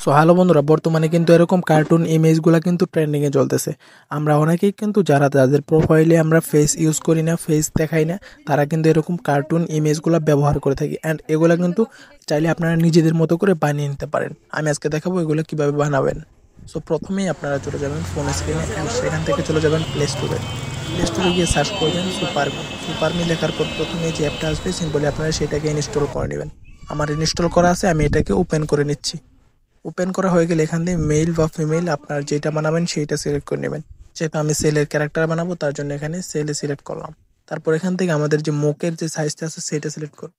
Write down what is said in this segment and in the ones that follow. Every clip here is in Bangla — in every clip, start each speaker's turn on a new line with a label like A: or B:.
A: সো হ্যালো বন্ধুরা, বর্তমানে কিন্তু এরকম কার্টুন ইমেজগুলো কিন্তু ট্রেন্ডিংয়ে চলতেছে। আমরা অনেকেই কিন্তু যারা তাদের প্রোফাইলে আমরা ফেস ইউজ করি না, ফেস দেখাই না, তারা কিন্তু এরকম কার্টুন ইমেজগুলো ব্যবহার করে থাকি। অ্যান্ড এগুলো কিন্তু চাইলে আপনারা নিজেদের মতো করে বানিয়ে নিতে পারেন। আমি আজকে দেখাবো এগুলো কীভাবে বানাবেন। সো প্রথমেই আপনারা চলে যাবেন ফোন স্ক্রিনে অ্যান্ড সেখান থেকে চলে যাবেন প্লে স্টোরে। প্লে স্টোরে গিয়ে সার্চ করবেন সুপারমি। সুপারমি লেখার পর প্রথমে যে অ্যাপটা আসবে সিম্পলি আপনারা সেটাকে ইনস্টল করে নেবেন। আমার ইনস্টল করা আছে, আমি এটাকে ওপেন করে নিচ্ছি। ওপেন করা হয়ে গেলে এখান থেকে মেল বা ফিমেল আপনার যেটা বানাবেন সেইটা সিলেক্ট করে নেবেন। যেহেতু আমি সেলের ক্যারেক্টার বানাবো তার জন্য এখানে সেলে সিলেক্ট করলাম। তারপর এখান থেকে আমাদের যে মুখের যে সাইজটা আছে সেটা সিলেক্ট করুন।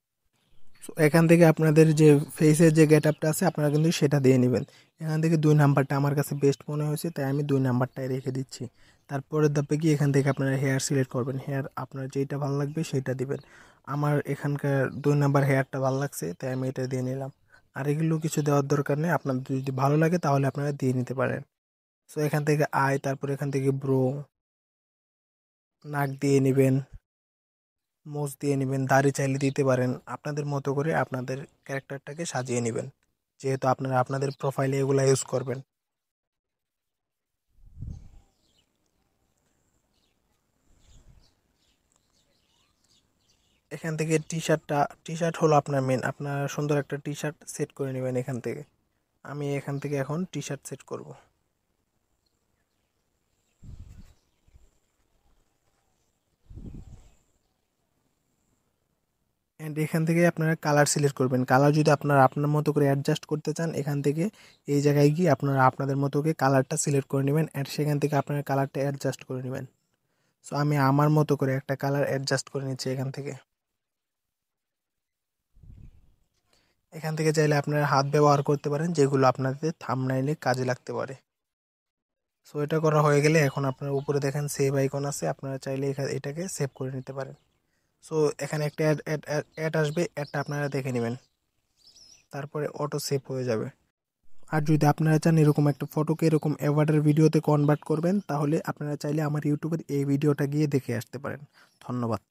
A: সো এখান থেকে আপনাদের যে ফেসের যে গেট আপটা আছে আপনারা কিন্তু সেটা দিয়ে নেবেন। এখান থেকে 2 নাম্বারটা আমার কাছে বেস্ট মনে হয়েছে, তাই আমি 2 নাম্বারটাই রেখে দিচ্ছি। তারপরের ধাপে গিয়ে এখান থেকে আপনারা হেয়ার সিলেক্ট করবেন। হেয়ার আপনার যেটা ভালো লাগবে সেটা দিবেন। আমার এখানকার 2 নাম্বার হেয়ারটা ভালো লাগছে, তাই আমি এটা দিয়ে নিলাম। আর এগুলো কিছু দেওয়ার দরকার নেই, আপনার যদি ভালো লাগে তাহলে আপনারা দিয়ে নিতে পারেন। সো এখান থেকে আই, তারপর এখান থেকে ব্রো, নাক দিয়ে নেবেন, মোজ দিয়ে নেবেন, দাড়ি চাইলে দিতে পারেন। আপনাদের মতো করে আপনাদের ক্যারেক্টারটাকে সাজিয়ে নেবেন, যেহেতু আপনারা আপনাদের প্রোফাইলে এগুলো ইউজ করবেন। এখান থেকে টি শার্ট হলো আপনার মেন। আপনার সুন্দর একটা টি শার্ট সেট করে নেবেন এখান থেকে। আমি এখান থেকে এখন টি শার্ট সেট করব। অ্যান্ড এখান থেকে আপনারা কালার সিলেক্ট করবেন। কালার যদি আপনারা আপনার মতো করে অ্যাডজাস্ট করতে চান, এখান থেকে এই জায়গায় গিয়ে আপনারা আপনাদের মতো করে কালারটা সিলেক্ট করে নেবেন অ্যান্ড সেখান থেকে আপনারা কালারটা অ্যাডজাস্ট করে নেবেন। সো আমি আমার মতো করে একটা কালার অ্যাডজাস্ট করে নিচ্ছি এখান থেকে। এখান থেকে চাইলে আপনারা হাত ব্যবহার করতে পারেন, যেগুলো আপনাদের থাম্বনেইলে কাজে লাগতে পারে। সো এটা করা হয়ে গেলে এখন আপনার উপরে দেখেন সেভ আইকন আছে, আপনারা চাইলে এটাকে সেভ করে নিতে পারেন। সো এখানে একটা অ্যাড আসবে, অ্যাডটা আপনারা দেখে নেবেন, তারপরে অটো সেভ হয়ে যাবে। আর যদি আপনারা চান এরকম একটা ফটোকে এরকম অ্যাভাটার ভিডিওতে কনভার্ট করবেন, তাহলে আপনারা চাইলে আমার ইউটিউবের এই ভিডিওটা গিয়ে দেখে আসতে পারেন। ধন্যবাদ।